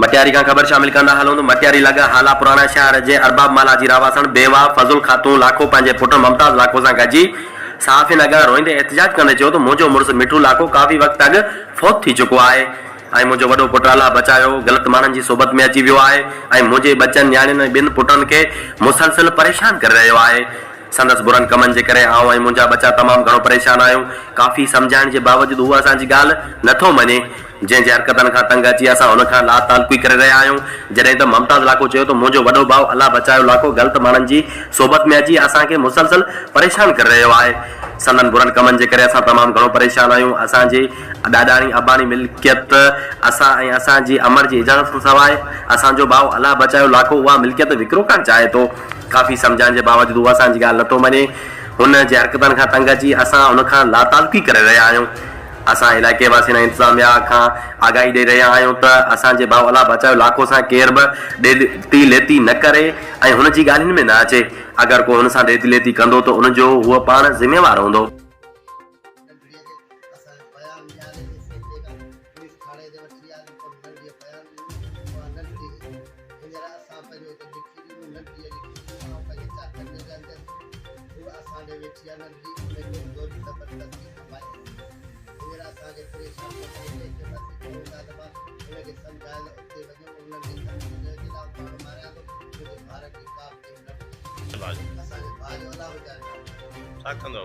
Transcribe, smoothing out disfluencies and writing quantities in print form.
मटियारी का खबर शामिल कंदा हलूं तो मटियारी लगा हाला पुराना शहर जे अरबाब मालाजी रावासन बेवा फजुल खातून लाखो पंहिंजे पुट मुमताज लाखो सां गॾिजी साफ़ नगर रोईंदे एहतजाज कंदे चयो तो मुंहिंजो मुड़ुसु मिठू लाखो काफ़ी वक़्त अॻु फौत थी चुको आहे ऐं मुंहिंजो वॾो पुटु अलाह बचायो ग़लति माण्हुनि जी सोबत में अची वियो आहे ऐं मुंहिंजे बचनि न्याणियुनि ऐं ॿिनि पुटनि खे मुसलसिल परेशान करे रहियो आहे। संदसि बुरनि कमनि जे करे आउं ऐं मुंहिंजा बच्चा तमामु घणो परेशान आहियूं। काफ़ी सम्झाइण जे बावजूदि उहो असांजी ॻाल्हि नथो मञे। जंहिंजे हरकतनि खां तंग अची असां हुन खां ला तालुकी करे रहिया आहियूं। जॾहिं त मुमताज़ लाखो चयो तो मुंहिंजो वॾो भाउ अलाह बचायो लाखो ग़लति माण्हुनि जी सोबत में अची असांखे मुसलसिल परेशान करे रहियो आहे। संदन बुरनि कमनि जे करे असां तमामु घणो परेशान आहियूं। असांजी ॾाॾाणी अबाणी मिल्कियत असां ऐं असांजी अमर जी इजाज़त खां सवाइ असांजो भाउ अलाह बचायो लाखो उहा मिल्कियत विकिरो करणु चाहे थो। काफ़ी सम्झाइण जे बावजूदि उहा असांजी ॻाल्हि नथो मञे। हुन जे हरकतनि खां तंग अची असां हुन खां ला तालुकी करे रहिया आहियूं। असां इलाइक़े वासियुनि ऐं इंतिज़ामिया खां आगाही ॾेई रहिया आहियूं त असांजे भाउ अलाह बचायो लाखो सां केर बि ॾेती लेती न करे ऐं हुन जी ॻाल्हियुनि में न अचे। अगरि को हुन सां ॾेती लेती कंदो त उनजो उहो पाण ज़िम्मेवार हूंदो। छा कंदो